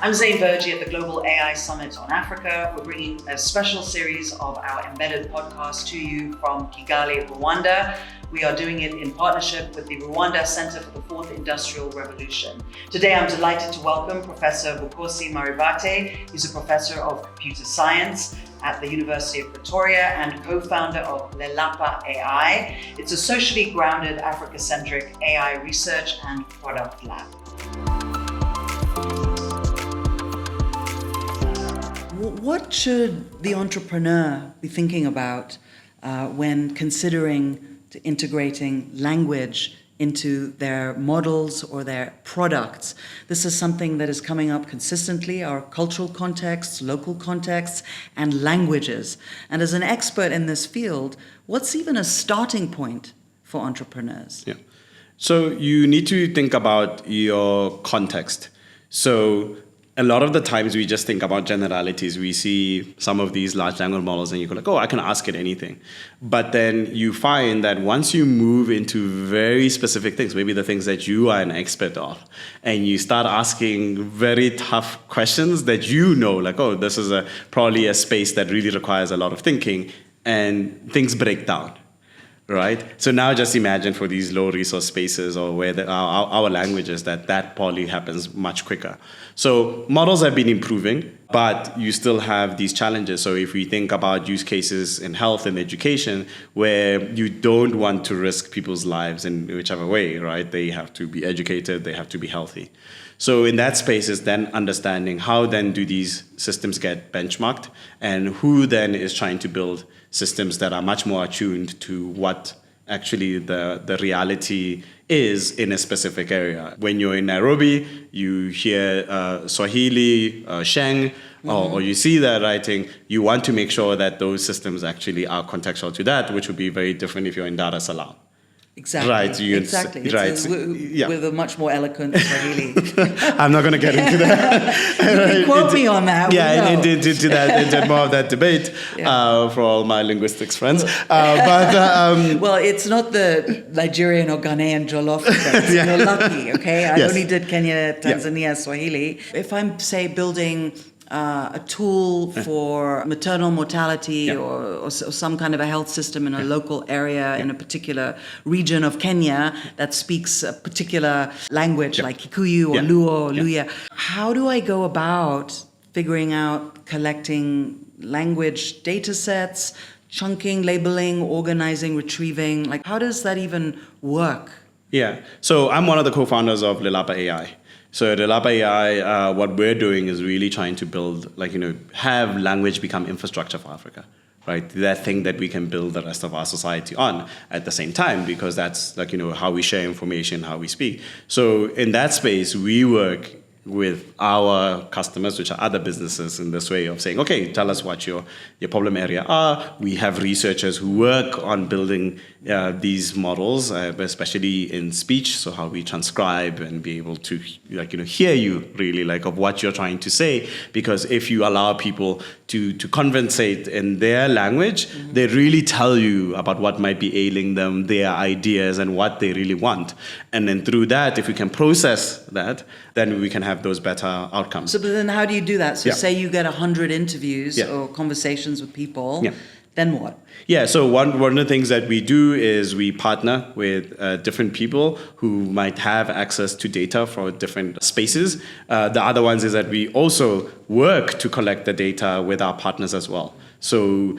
I'm Zain Verjee at the Global AI Summit on Africa. We're bringing a special series of our embedded podcast to you from Kigali, Rwanda. We are doing it in partnership with the Rwanda Centre for the Fourth Industrial Revolution. Today, I'm delighted to welcome Professor Vukosi Marivate. He's a professor of computer science at the University of Pretoria and co-founder of Lelapa AI. It's a socially grounded, Africa-centric AI research and product lab. What should the entrepreneur be thinking about when considering integrating language into their models or their products? This is something that is coming up consistently, our cultural contexts, local contexts, and languages. And as an expert in this field, what's even a starting point for entrepreneurs? Yeah. So you need to think about your context. So a lot of the times we just think about generalities. We see some of these large language models and you go like, oh, I can ask it anything. But then you find that once you move into very specific things, maybe the things that you are an expert of, and you start asking very tough questions that you know, like, oh, this is probably a space that really requires a lot of thinking, and things break down. Right? So now just imagine for these low resource spaces or where our languages that probably happens much quicker. So models have been improving, but you still have these challenges. So if we think about use cases in health and education where you don't want to risk people's lives in whichever way, right? They have to be educated, they have to be healthy. So in that space is then understanding how then do these systems get benchmarked and who then is trying to build systems that are much more attuned to what actually the reality is in a specific area. When you're in Nairobi, you hear Swahili, Sheng, or you see that writing, you want to make sure that those systems actually are contextual to that, which would be very different if you're in Dar es Salaam. Exactly. Right. Exactly. With a much more eloquent Swahili. I'm not going to get into that. You can quote me on that. Yeah, into more of that debate for all my linguistics friends. Well, it's not the Nigerian or Ghanaian jollof. You're lucky, okay? I only did Kenya, Tanzania, Swahili. If I'm, say, building a tool for maternal mortality or some kind of a health system in a local area in a particular region of Kenya that speaks a particular language like Kikuyu or Luo or Luya. How do I go about figuring out collecting language data sets, chunking, labeling, organizing, retrieving? Like, how does that even work? Yeah. So I'm one of the co-founders of Lelapa AI. So at Lelapa AI, what we're doing is really trying to build, have language become infrastructure for Africa, right? That thing that we can build the rest of our society on at the same time, because that's how we share information, how we speak. So in that space, we work with our customers, which are other businesses, in this way of saying, okay, tell us what your problem area are. We have researchers who work on building these models, especially in speech, so how we transcribe and be able to hear you really, of what you're trying to say. Because if you allow people to conversate in their language, they really tell you about what might be ailing them, their ideas, and what they really want. And then through that, if we can process that, then we can have those better outcomes. So but then how do you do that? So say you get 100 interviews or conversations with people, then what? Yeah, so one of the things that we do is we partner with different people who might have access to data for different spaces. The other ones is that we also work to collect the data with our partners as well. So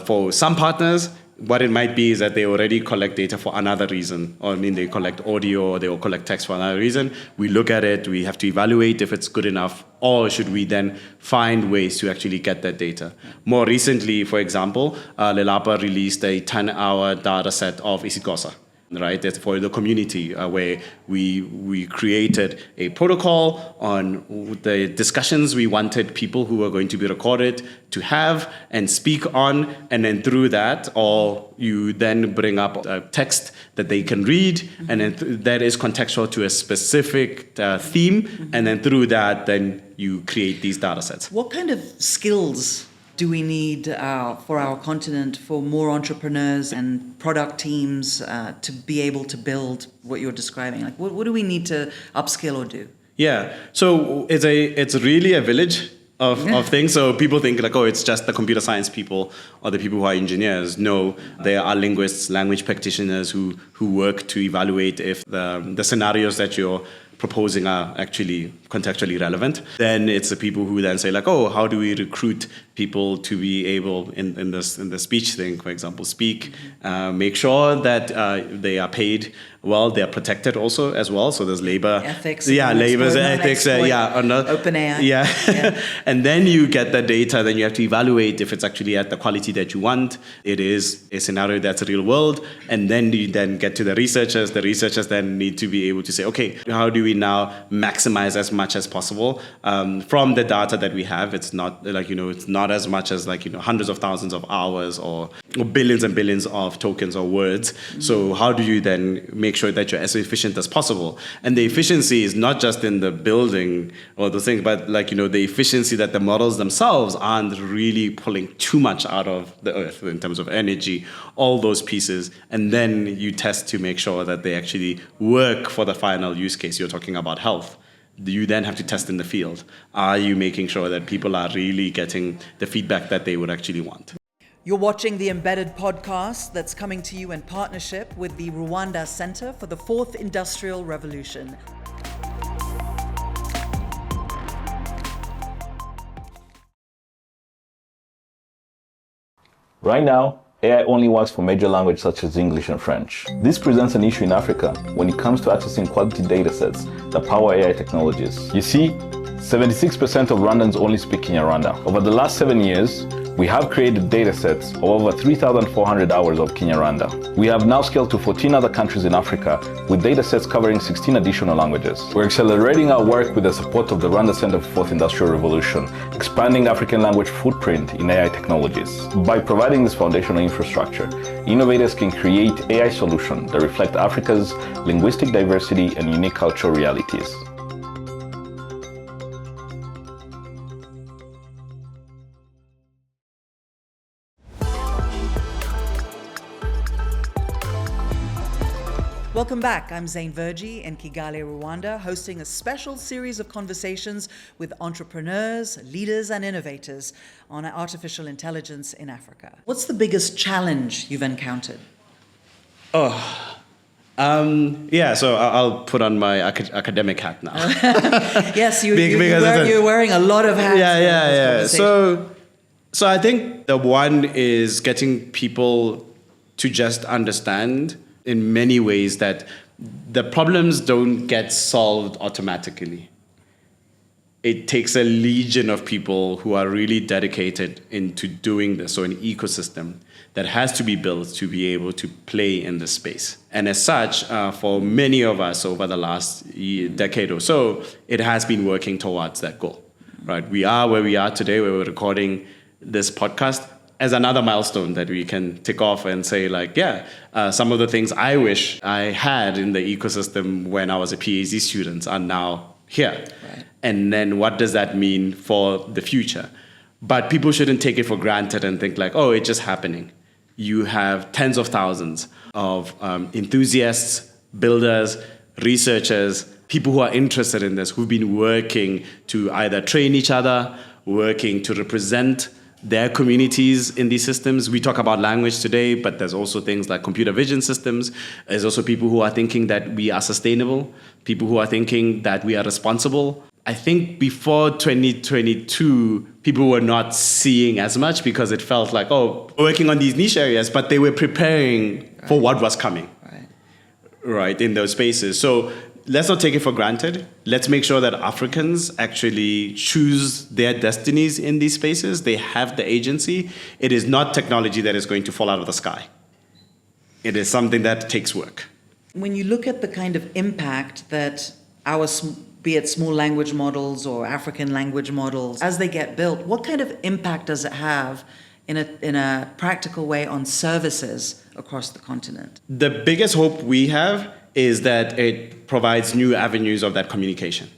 for some partners, what it might be is that they already collect data for another reason, or they collect audio or they will collect text for another reason. We look at it, we have to evaluate if it's good enough, or should we then find ways to actually get that data. More recently, for example, Lelapa released a 10-hour data set of isiXhosa. Right, that's for the community, where we created a protocol on the discussions we wanted people who were going to be recorded to have and speak on, and then through that, or you then bring up a text that they can read, and then that is contextual to a specific theme, and then through that, then you create these data sets. What kind of skills do we need for our continent, for more entrepreneurs and product teams to be able to build what you're describing? Like, what do we need to upskill or do? Yeah. So it's really a village of things. So people think like, oh, it's just the computer science people or the people who are engineers. No, there are linguists, language practitioners who work to evaluate if the scenarios that you're proposing are actually contextually relevant. Then it's the people who then say like, oh, how do we recruit people to be able in the speech thing, for example, speak, make sure that they are paid well, they are protected also as well. So there's labor ethics, labor ethics, open AI, yeah. And then you get the data. Then you have to evaluate if it's actually at the quality that you want. It is a scenario that's real world, and then you then get to the researchers. The researchers then need to be able to say, okay, how do we now maximize as much as possible from the data that we have? It's not like it's not as much as like hundreds of thousands of hours or billions and billions of tokens or words. Mm-hmm. So how do you then make sure that you're as efficient as possible? And the efficiency is not just in the building or the things, but like the efficiency that the models themselves aren't really pulling too much out of the earth in terms of energy, all those pieces. And then you test to make sure that they actually work for the final use case. You're talking about health. You then have to test in the field. Are you making sure that people are really getting the feedback that they would actually want? You're watching the Embedded podcast that's coming to you in partnership with the Rwanda Centre for the Fourth Industrial Revolution. Right now, AI only works for major languages such as English and French. This presents an issue in Africa when it comes to accessing quality datasets that power AI technologies. You see, 76% of Rwandans only speak Kinyarwanda. Over the last 7 years, we have created datasets of over 3,400 hours of Kinyarwanda. We have now scaled to 14 other countries in Africa with datasets covering 16 additional languages. We're accelerating our work with the support of the Rwanda Centre for the Fourth Industrial Revolution, expanding African language footprint in AI technologies. By providing this foundational infrastructure, innovators can create AI solutions that reflect Africa's linguistic diversity and unique cultural realities. Welcome back. I'm Zain Verjee in Kigali, Rwanda, hosting a special series of conversations with entrepreneurs, leaders, and innovators on artificial intelligence in Africa. What's the biggest challenge you've encountered? So I'll put on my academic hat now. Yes, you're wearing a lot of hats. Yeah. So I think the one is getting people to just understand in many ways that the problems don't get solved automatically. It takes a legion of people who are really dedicated into doing this. So an ecosystem that has to be built to be able to play in this space. And as such, for many of us over the last decade or so, it has been working towards that goal, right? We are where we are today, where we're recording this podcast, as another milestone that we can tick off and say like, some of the things I wish I had in the ecosystem when I was a PhD student are now here. Right. And then what does that mean for the future? But people shouldn't take it for granted and think like, oh, it's just happening. You have tens of thousands of enthusiasts, builders, researchers, people who are interested in this, who've been working to either train each other, working to represent their communities in these systems. We talk about language today, but there's also things like computer vision systems. There's also people who are thinking that we are sustainable, people who are thinking that we are responsible. I think before 2022, people were not seeing as much because it felt like, oh, working on these niche areas, but they were preparing for what was coming, right, in those spaces. So let's not take it for granted. Let's make sure that Africans actually choose their destinies in these spaces. They have the agency. It is not technology that is going to fall out of the sky. It is something that takes work. When you look at the kind of impact that our, be it small language models or African language models, as they get built, what kind of impact does it have in a practical way on services across the continent? The biggest hope we have is that it provides new avenues of that communication.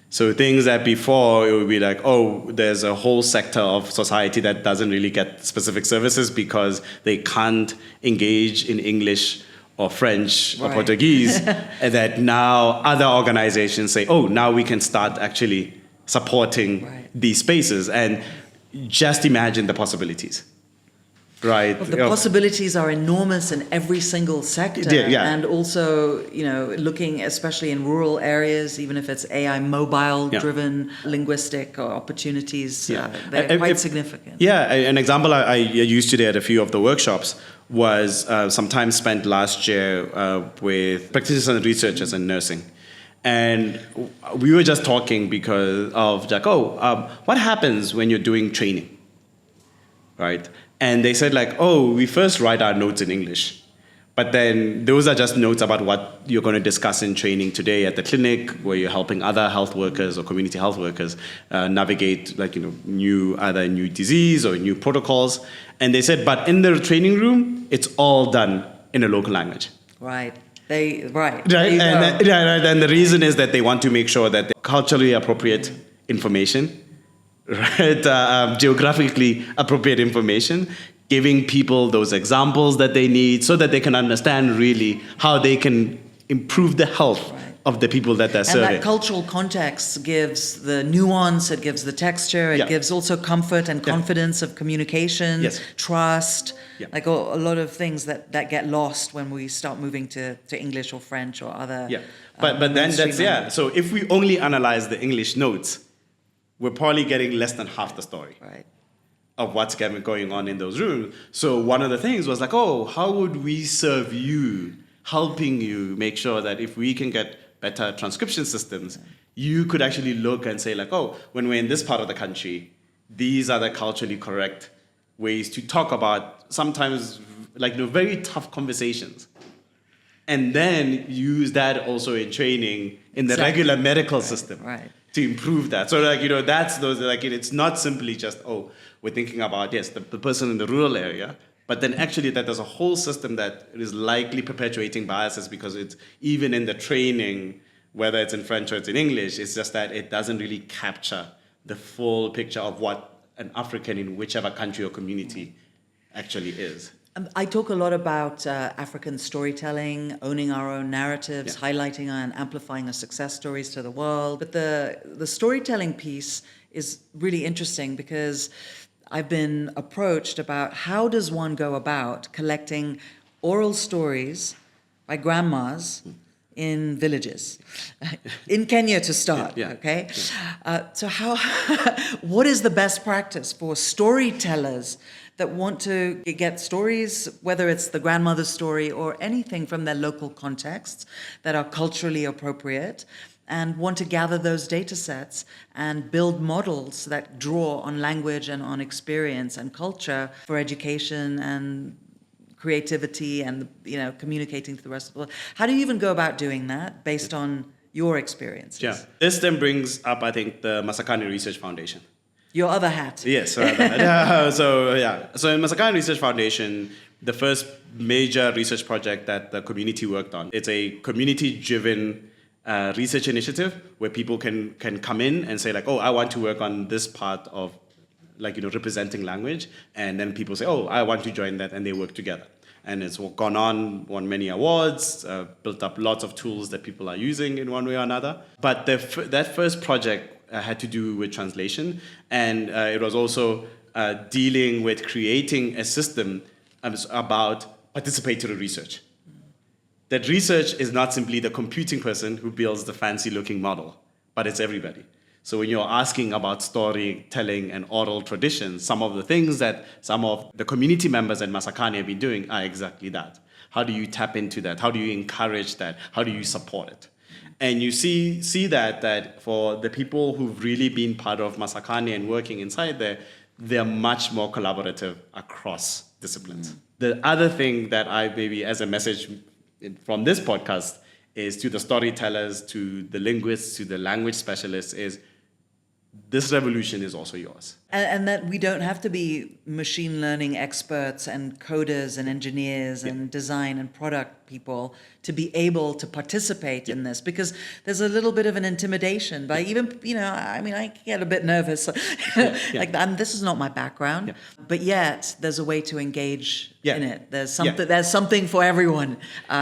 So things that before it would be like, oh, there's a whole sector of society that doesn't really get specific services because they can't engage in English or French or Portuguese, and that now other organizations say, oh, now we can start actually supporting these spaces. And just imagine the possibilities. Right. Well, the possibilities are enormous in every single sector. And also, looking especially in rural areas, even if it's AI mobile-driven linguistic opportunities, they're quite significant. Yeah, an example I used today at a few of the workshops was some time spent last year with practitioners and researchers in nursing. And we were just talking because of, what happens when you're doing training, right? And they said we first write our notes in English, but then those are just notes about what you're going to discuss in training today at the clinic, where you're helping other health workers or community health workers navigate new disease or new protocols. And they said, but in the training room, it's all done in a local language. Right. And the reason is that they want to make sure that the culturally appropriate information, right, geographically appropriate information, giving people those examples that they need so that they can understand really how they can improve the health of the people that they're serving. And that cultural context gives the nuance, it gives the texture, it gives also comfort and confidence of communication, trust, like a lot of things that get lost when we start moving to English or French or other. But then that's, so if we only analyze the English notes, we're probably getting less than half the story of what's going on in those rooms. So one of the things was how would we serve you, helping you make sure that if we can get better transcription systems, you could actually look and say when we're in this part of the country, these are the culturally correct ways to talk about sometimes very tough conversations. And then use that also in training in the regular medical system. To improve that. So that's those it's not simply just we're thinking about the person in the rural area, but then actually that there's a whole system that is likely perpetuating biases because it's even in the training, whether it's in French or it's in English, it's just that it doesn't really capture the full picture of what an African in whichever country or community actually is. I talk a lot about African storytelling, owning our own narratives, highlighting and amplifying our success stories to the world. But the storytelling piece is really interesting because I've been approached about how does one go about collecting oral stories by grandmas in villages, in Kenya to start, okay? So what is the best practice for storytellers that want to get stories, whether it's the grandmother's story or anything from their local contexts that are culturally appropriate, and want to gather those data sets and build models that draw on language and on experience and culture for education and creativity and communicating to the rest of the world. How do you even go about doing that based on your experiences? This then brings up, I think, the Masakhane Research Foundation. Your other hat. Yes. So in Masakhane Research Foundation, the first major research project that the community worked on, it's a community-driven research initiative where people can come in and say I want to work on this part of representing language, and then people say, I want to join that, and they work together. And it's gone on, won many awards, built up lots of tools that people are using in one way or another. But that first project had to do with translation, and it was also dealing with creating a system about participatory research. That research is not simply the computing person who builds the fancy-looking model, but it's everybody. So when you're asking about storytelling and oral traditions, some of the things that some of the community members at Masakhane have been doing are exactly that. How do you tap into that? How do you encourage that? How do you support it? And you see that for the people who've really been part of Masakhane and working inside there, they're much more collaborative across disciplines. The other thing that I maybe as a message from this podcast is to the storytellers, to the linguists, to the language specialists is this revolution is also yours. And that we don't have to be machine learning experts and coders and engineers and design and product people to be able to participate in this, because there's a little bit of an intimidation by even, I mean, I get a bit nervous. Like, this is not my background, but yet there's a way to engage in it. There's something for everyone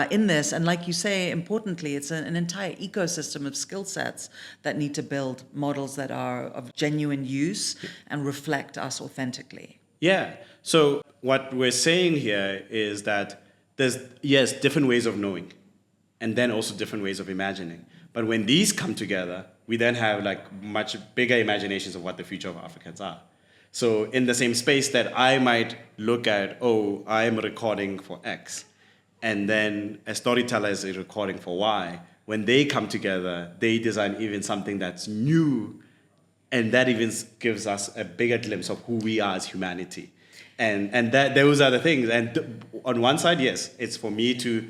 in this. And like you say, importantly, it's an entire ecosystem of skill sets that need to build models that are of genuine use and reflect us authentically. Yeah. So what we're saying here is that there's, different ways of knowing, and then also different ways of imagining. But when these come together, we then have like much bigger imaginations of what the future of Africans are. So in the same space that I might look at, I'm recording for X, and then a storyteller is recording for Y, when they come together, they design even something that's new, and that even gives us a bigger glimpse of who we are as humanity. And that those are the things. And on one side, yes, it's for me to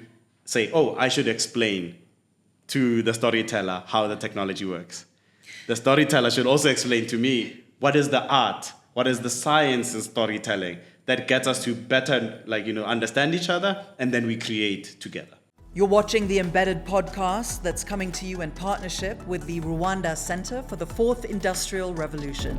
say, I should explain to the storyteller how the technology works. The storyteller should also explain to me what is the art, what is the science in storytelling that gets us to better, understand each other, and then we create together. You're watching the Embedded podcast that's coming to you in partnership with the Rwanda Centre for the Fourth Industrial Revolution.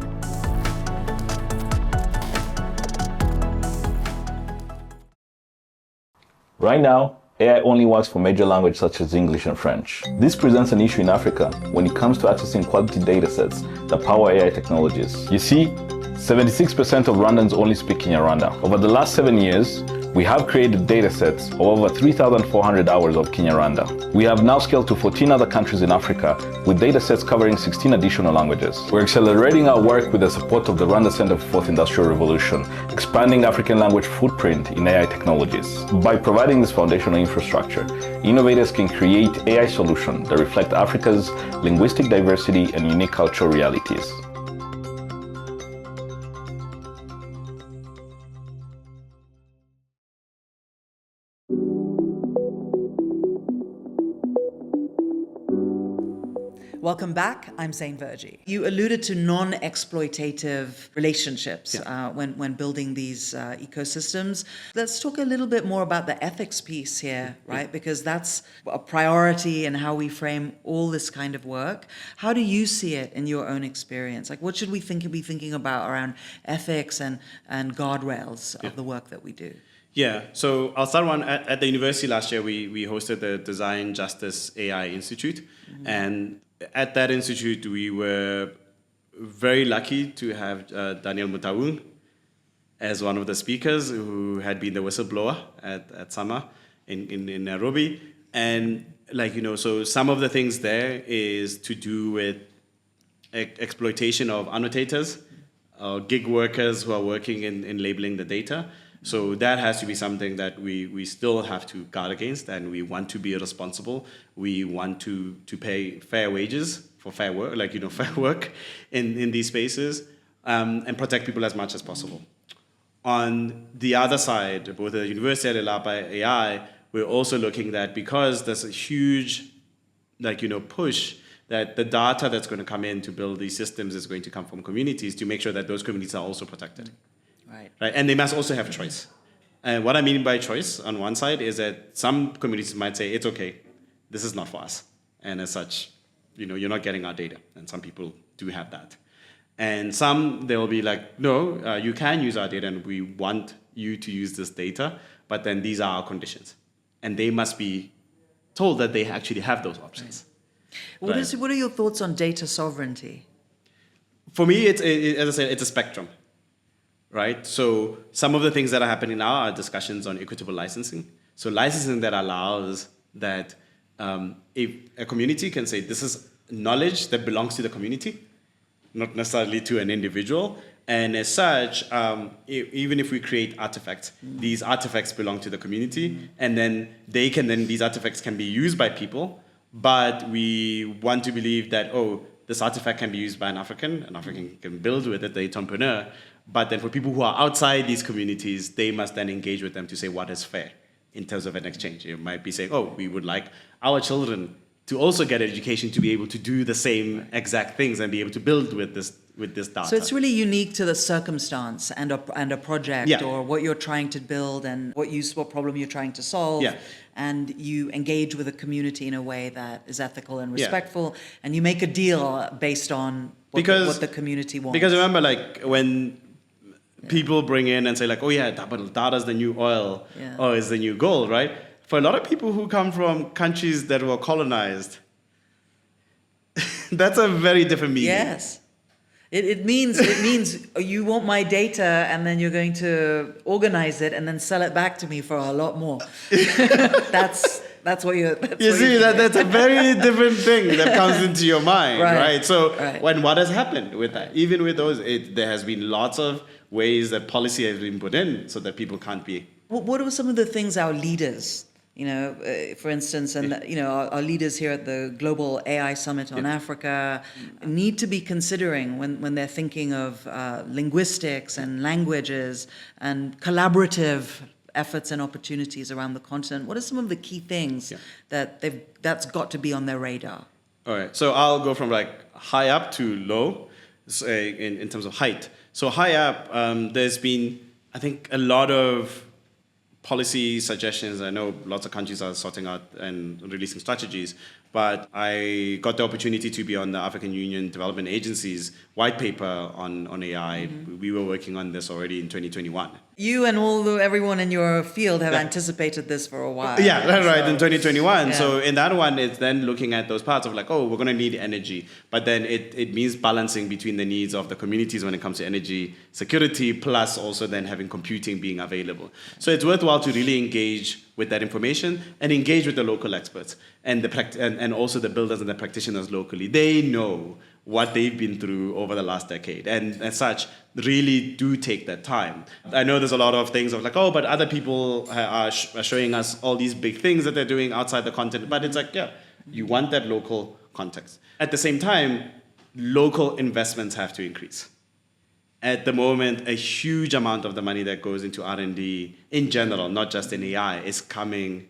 Right now, AI only works for major languages such as English and French. This presents an issue in Africa when it comes to accessing quality datasets that power AI technologies. You see, 76% of Rwandans only speak Kinyarwanda. Over the last 7 years, we have created datasets of over 3,400 hours of Kinyarwanda. We have now scaled to 14 other countries in Africa with datasets covering 16 additional languages. We're accelerating our work with the support of the Rwanda Centre for the Fourth Industrial Revolution, expanding African language footprint in AI technologies. By providing this foundational infrastructure, innovators can create AI solutions that reflect Africa's linguistic diversity and unique cultural realities. Welcome back. I'm Zain Verjee. You alluded to non-exploitative relationships when building these ecosystems. Let's talk a little bit more about the ethics piece here, right? Because that's a priority in how we frame all this kind of work. How do you see it in your own experience? Like, what should we be thinking about around ethics and guardrails of the work that we do? Yeah, so I'll start one. At the university last year, we hosted the Design Justice AI Institute. Mm-hmm. And at that institute, we were very lucky to have Daniel Mutaung as one of the speakers, who had been the whistleblower at Sama in Nairobi. And so some of the things there is to do with exploitation of annotators, gig workers who are working in labeling the data. So that has to be something that we still have to guard against, and we want to be responsible. We want to pay fair wages for fair work, fair work in these spaces, and protect people as much as possible. On the other side, both the university and Lelapa AI, we're also looking at, because there's a huge push that the data that's going to come in to build these systems is going to come from communities, to make sure that those communities are also protected. Right, and they must also have choice. And what I mean by choice on one side is that some communities might say, it's okay, this is not for us. And as such, you're not getting our data. And some people do have that. And some, they'll be like, no, you can use our data and we want you to use this data, but then these are our conditions. And they must be told that they actually have those options. Right. What are your thoughts on data sovereignty? For me, as I said, it's a spectrum. Right? So some of the things that are happening now are discussions on equitable licensing. So licensing that allows that if a community can say, this is knowledge that belongs to the community, not necessarily to an individual. And as such, even if we create artifacts, these artifacts belong to the community, and then these artifacts can be used by people, but we want to believe that, this artifact can be used by an African can build with it, the entrepreneur. But then for people who are outside these communities, they must then engage with them to say what is fair in terms of an exchange. You might be saying, we would like our children to also get education to be able to do the same exact things and be able to build with this this data. So it's really unique to the circumstance and a project Yeah. or what you're trying to build and what problem you're trying to solve. Yeah. And you engage with a community in a way that is ethical and Yeah. respectful, and you make a deal based on what the community wants. Because remember, like when people bring in and say like, oh yeah, data's the new oil or is the new gold, right? For a lot of people who come from countries that were colonized, that's a very different meaning. Yes. It means you want my data and then you're going to organize it and then sell it back to me for a lot more. That's what you're. That's a very different thing that comes into your mind, right? So what has happened with that? Even with those, there has been lots of ways that policy has been put in so that people can't be. What are some of the things our leaders, for instance, and our leaders here at the Global AI Summit on Africa need to be considering when they're thinking of linguistics and languages and collaborative efforts and opportunities around the continent? What are some of the key things that's got to be on their radar? All right, so I'll go from like high up to low, in terms of height. So high up, there's been, I think, a lot of policy suggestions. I know lots of countries are sorting out and releasing strategies, but I got the opportunity to be on the African Union Development Agency's white paper on AI. Mm-hmm. We were working on this already in 2021. You and everyone in your field have anticipated this for a while. Yeah, that's right, in 2021. Yeah. So in that one, it's then looking at those parts of like, oh, we're going to need energy. But then it means balancing between the needs of the communities when it comes to energy security, plus also then having computing being available. So it's worthwhile to really engage with that information and engage with the local experts and and also the builders and the practitioners locally. They know what they've been through over the last decade, and as such, really do take that time. I know there's a lot of things of like, oh, but other people are showing us all these big things that they're doing outside the continent, but it's like, yeah, you want that local context. At the same time, local investments have to increase. At the moment, a huge amount of the money that goes into R&D in general, not just in AI, is coming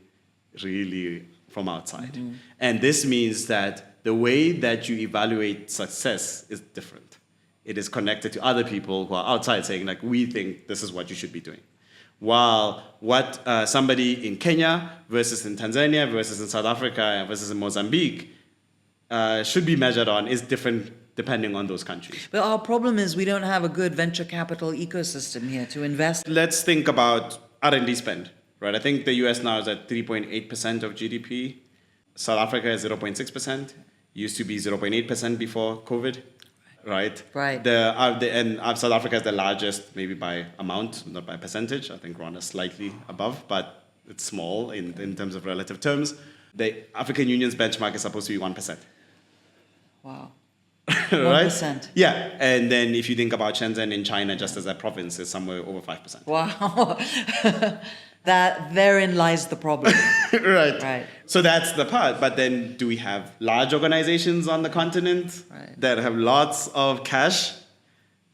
really from outside. Mm-hmm. And this means that the way that you evaluate success is different. It is connected to other people who are outside saying, like, we think this is what you should be doing. While what somebody in Kenya versus in Tanzania versus in South Africa versus in Mozambique should be measured on is different depending on those countries. But our problem is we don't have a good venture capital ecosystem here to invest. Let's think about R&D spend, right? I think the US now is at 3.8% of GDP. South Africa is 0.6%. Used to be 0.8% before COVID, right? Right. And South Africa is the largest, maybe by amount, not by percentage. I think Rwanda is slightly above, but it's small in terms of relative terms. The African Union's benchmark is supposed to be 1%. Wow. Right? 1%. Yeah, and then if you think about Shenzhen in China, just as a province, is somewhere over 5%. Wow. That therein lies the problem. Right. So that's the part. But then do we have large organizations on the continent that have lots of cash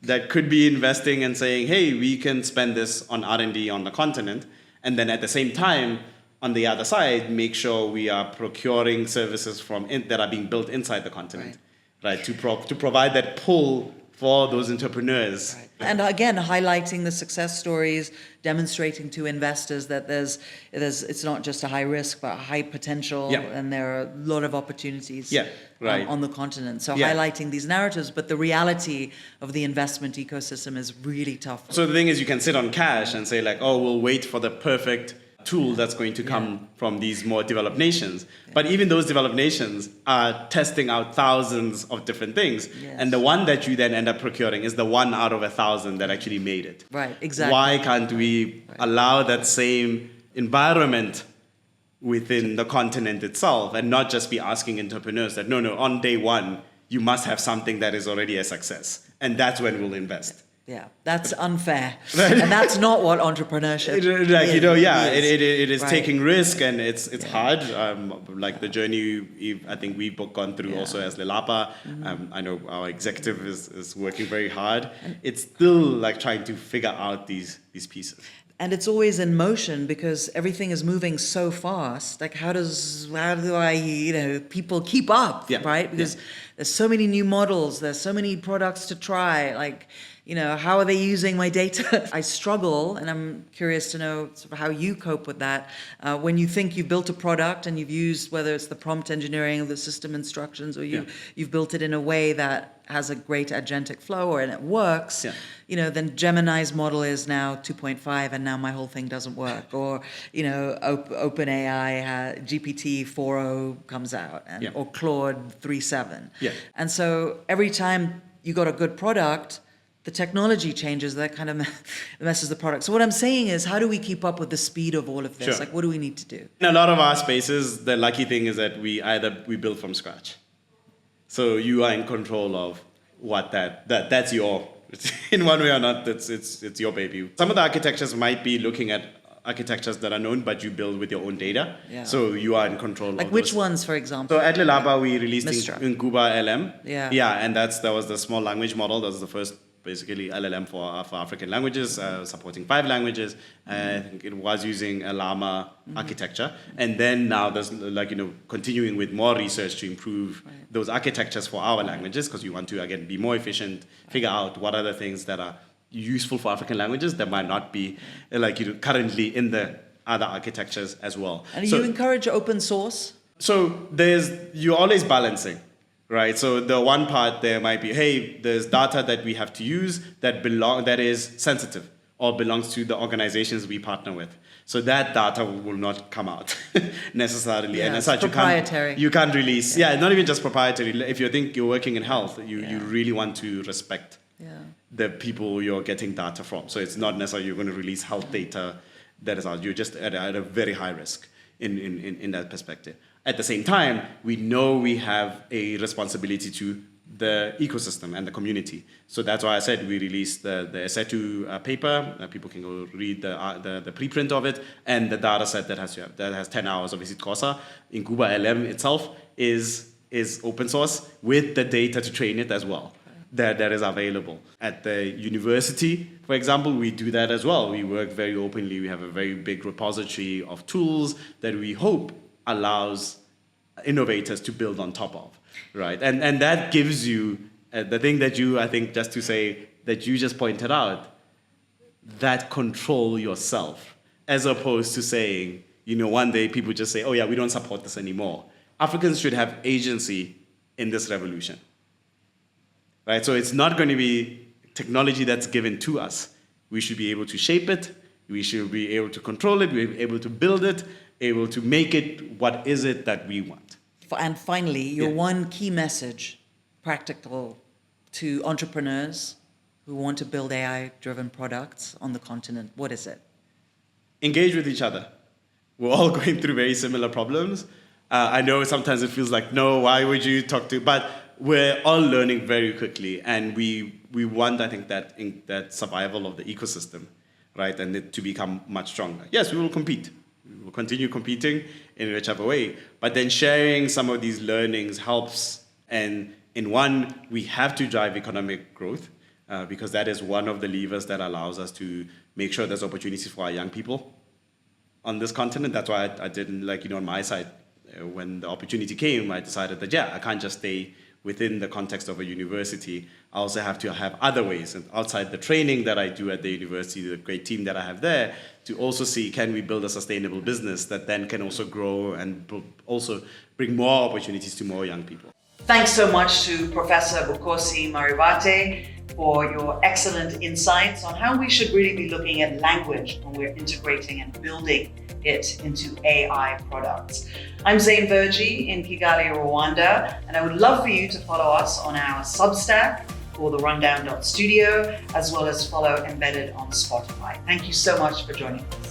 that could be investing and saying, hey, we can spend this on R&D on the continent, and then at the same time, on the other side, make sure we are procuring services that are being built inside the continent, right? To provide that pull for those entrepreneurs. Right. And again, highlighting the success stories, demonstrating to investors that it's not just a high risk, but a high potential, and there are a lot of opportunities on the continent. So highlighting these narratives, but the reality of the investment ecosystem is really tough. So the thing is, you can sit on cash and say like, oh, we'll wait for the perfect tool that's going to come from these more developed nations. But even those developed nations are testing out thousands of different things. Yes. And the one that you then end up procuring is the one out of 1,000 that actually made it. Right, exactly. Why can't we allow that same environment within the continent itself and not just be asking entrepreneurs that, no, on day one, you must have something that is already a success. And that's when we'll invest. Yeah, that's unfair, and that's not what entrepreneurship is. It is taking risk, and it's hard. Like the journey I think we've gone through also as Lelapa. Mm-hmm. I know our executive is working very hard. It's still like trying to figure out these pieces. And it's always in motion because everything is moving so fast. Like how do I, people keep up, right? Because there's so many new models, there's so many products to try. Like, how are they using my data? I struggle, and I'm curious to know sort of how you cope with that. When you think you've built a product and you've used, whether it's the prompt engineering or the system instructions, or you've built it in a way that has a great agentic flow and it works, then Gemini's model is now 2.5 and now my whole thing doesn't work. Or, OpenAI, GPT 4.0 comes out, or Claude 3.7. Yeah. And so every time you got a good product, the technology changes, that kind of messes the product. So what I'm saying is, how do we keep up with the speed of all of this? Sure. Like, what do we need to do? In a lot of our spaces, the lucky thing is that we build from scratch. So you are in control of what that's your, in one way or not, it's your baby. Some of the architectures might be looking at architectures that are known, but you build with your own data. Yeah. So you are in control like of which those. Ones, for example? So at Lelapa, we released Nkuba LM. Yeah. Yeah, and that was the small language model. That was the first basically LLM for African languages, supporting 5 languages. I think it was using a Llama architecture. And then now there's continuing with more research to improve those architectures for our languages, because you want to, again, be more efficient, figure out what are the things that are useful for African languages that might not be currently in the other architectures as well. And you encourage open source? So you're always balancing. Right, so the one part there might be, hey, there's data that we have to use that is sensitive or belongs to the organizations we partner with. So that data will not come out necessarily, and as such you can't release. Not even just proprietary. If you think you're working in health, you really want to respect the people you're getting data from. So it's not necessarily you're going to release health data that is out. You're just at a very high risk in that perspective. At the same time, we know we have a responsibility to the ecosystem and the community. So that's why I said we released the ESETU paper. People can go read the preprint of it, and the data set that has 10 hours of Isitkosa. Nkuba LM itself is open source with the data to train it as well. That is available. At the university, for example, we do that as well. We work very openly. We have a very big repository of tools that we hope allows innovators to build on top of, right? And that gives you the thing that I think just to say that you just pointed out, that control yourself, as opposed to saying, one day people just say, oh yeah, we don't support this anymore. Africans should have agency in this revolution, right? So it's not going to be technology that's given to us. We should be able to shape it. We should be able to control it. We're able to build it, able to make it what is it that we want. And finally, your one key message, practical, to entrepreneurs who want to build AI-driven products on the continent, what is it? Engage with each other. We're all going through very similar problems. I know sometimes it feels like, no, why would you talk to? But we're all learning very quickly, and we want, I think, that survival of the ecosystem, right, and it to become much stronger. Yes, we will compete. We will continue competing in whichever way, but then sharing some of these learnings helps. And in one, we have to drive economic growth because that is one of the levers that allows us to make sure there's opportunities for our young people on this continent. That's why I didn't, on my side, when the opportunity came, I decided that, I can't just stay within the context of a university. I also have to have other ways, and outside the training that I do at the university, the great team that I have there, to also see, can we build a sustainable business that then can also grow and also bring more opportunities to more young people. Thanks so much to Professor Vukosi Marivate for your excellent insights on how we should really be looking at language when we're integrating and building it into AI products. I'm Zain Verjee in Kigali, Rwanda, and I would love for you to follow us on our Substack or the rundown.studio, as well as follow Embedded on Spotify. Thank you so much for joining us.